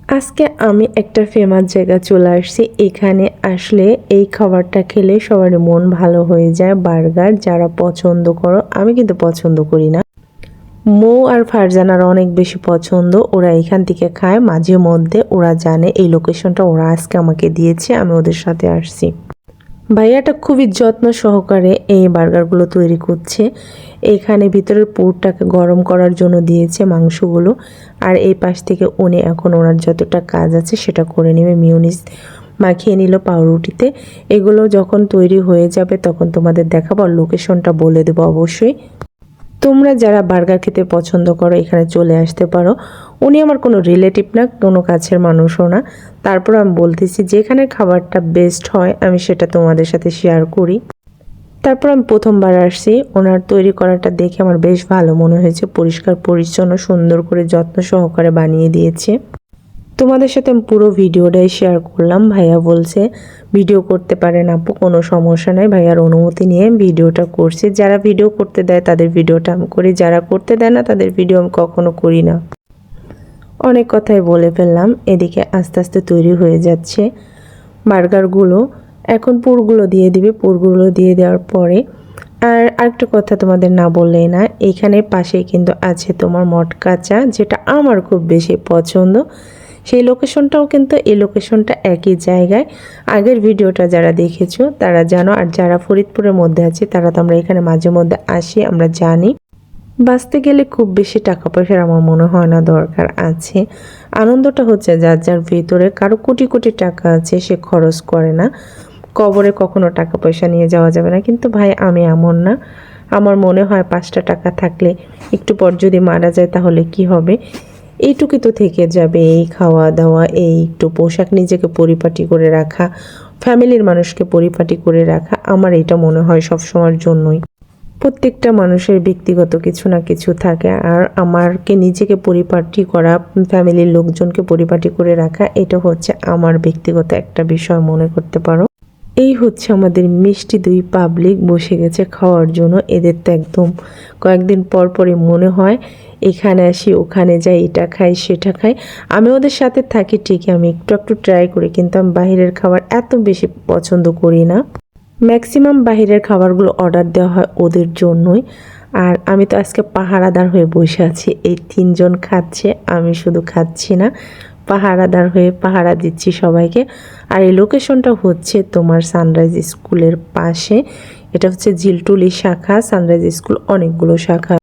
আজকে আমি একটা ফেমাস জায়গা চলে আসছি। এখানে আসলে এই খাবারটা খেলে সবারই মন ভালো হয়ে যায়। বার্গার যারা পছন্দ করো, আমি কিন্তু পছন্দ করি না। মৌ আর ফারজানার অনেক বেশি পছন্দ, ওরা এখান থেকে খায় মাঝে মধ্যে। ওরা জানে এই লোকেশনটা ওরা আজকে আমাকে দিয়েছে, আমি ওদের সাথে আসছি। ভাইয়াটা খুবই যত্ন সহকারে এই বার্গারগুলো তৈরি করছে। এখানে ভিতরের পুরটাকে গরম করার জন্য দিয়েছে মাংসগুলো, আর এই পাশ থেকে উনি এখন ওনার যতটা কাজ আছে সেটা করে নেবে। মিউনিস মাখিয়ে নিল পাউরুটিতে। এগুলো যখন তৈরি হয়ে যাবে তখন তোমাদের দেখাবো, আর লোকেশনটা বলে দেবো অবশ্যই। তোমরা যারা বার্গার খেতে পছন্দ করো এখানে চলে আসতে পারো। উনি আমার কোনো রিলেটিভ না, কোনো কাছের মানুষও না, তারপর আমি বলতেছি যেখানে খাবারটা বেস্ট হয় আমি সেটা তোমাদের সাথে শেয়ার করি। তারপর আমি প্রথমবার আসছি, ওনার তৈরি করাটা দেখে আমার বেশ ভালো মনে হয়েছে। পরিষ্কার পরিচ্ছন্ন সুন্দর করে যত্ন সহকারে বানিয়ে দিয়েছে। তোমাদের সাথে আমি পুরো ভিডিওটাই শেয়ার করলাম। ভাইয়া বলছে ভিডিও করতে পারেন আপু, কোনো সমস্যা নেই। ভাইয়ার অনুমতি নিয়ে ভিডিওটা করছি। যারা ভিডিও করতে দেয় তাদের ভিডিওটা আমি করি, যারা করতে দেয় না তাদের ভিডিও আমি কখনো করি না। অনেক কথাই বলে ফেললাম। এদিকে আস্তে আস্তে তৈরি হয়ে যাচ্ছে বার্গারগুলো। এখন পুরগুলো দিয়ে দিবে। পুরগুলো দিয়ে দেওয়ার পরে আর আরেকটা কথা তোমাদের না বললেই না, এইখানে পাশেই কিন্তু আছে তোমার মটকা চা, যেটা আমার খুব বেশি পছন্দ। সেই লোকেশনটাও কিন্তু এই লোকেশনটা একই জায়গায়। আগের ভিডিওটা যারা দেখেছো তারা জানো, আর যারা ফরিদপুরের মধ্যে আছে তারা তো আমরা এখানে মাঝে মধ্যে আসি, আমরা জানি। বাঁচতে গেলে খুব বেশি টাকা পয়সার আমার মনে হয় না দরকার আছে। আনন্দটা হচ্ছে যার যার ভিতরে। কারো কোটি কোটি টাকা আছে, সে খরচ করে না। কবরে কখনো টাকা পয়সা নিয়ে যাওয়া যাবে না, কিন্তু ভাই আমি এমন না। আমার মনে হয় 5টা টাকা থাকলে একটু পর যদি মারা যায় তাহলে কি হবে, এইটুকু তো থেকে যাবে। এই খাওয়া দাওয়া, এই একটু পোশাক, নিজেকে পরিপাটি করে রাখা, ফ্যামিলির মানুষকে পরিপাটি করে রাখা, আমার এটা মনে হয় সবসময়ের জন্যই। প্রত্যেকটা মানুষের ব্যক্তিগত কিছু না কিছু থাকে, আর আমারকে নিজেকে পরিপাটি করা, ফ্যামিলির লোকজনকে পরিপাটি করে রাখা, এটা হচ্ছে আমার ব্যক্তিগত একটা বিষয় মনে করতে পারো। এই হচ্ছে আমাদের মিষ্টি দুই পাবলিক বসে গেছে খাওয়ার জন্য। এদের তো একদম কয়েকদিন পর পরই মনে হয় এখানে আসি ওখানে যাই, এটা খাই সেটা খাই। আমি ওদের সাথে থাকি ঠিকই, আমি একটু একটু ট্রাই করি, কিন্তু আমি বাহিরের খাবার এত বেশি পছন্দ করি না। ম্যাক্সিমাম বাহিরের খাবারগুলো অর্ডার দেওয়া হয় ওদের জন্যই। আর আমি তো আজকে পাহারাদার হয়ে বসে আছি। এই 3জন খাচ্ছে, আমি শুধু খাচ্ছি না, পাহারাদার হয়ে পাহারা দিচ্ছি সবাইকে। আর এই লোকেশনটা হচ্ছে তোমার সানরাইজ স্কুলের পাশে। এটা হচ্ছে জিলটুলি শাখা। সানরাইজ স্কুল অনেকগুলো শাখা।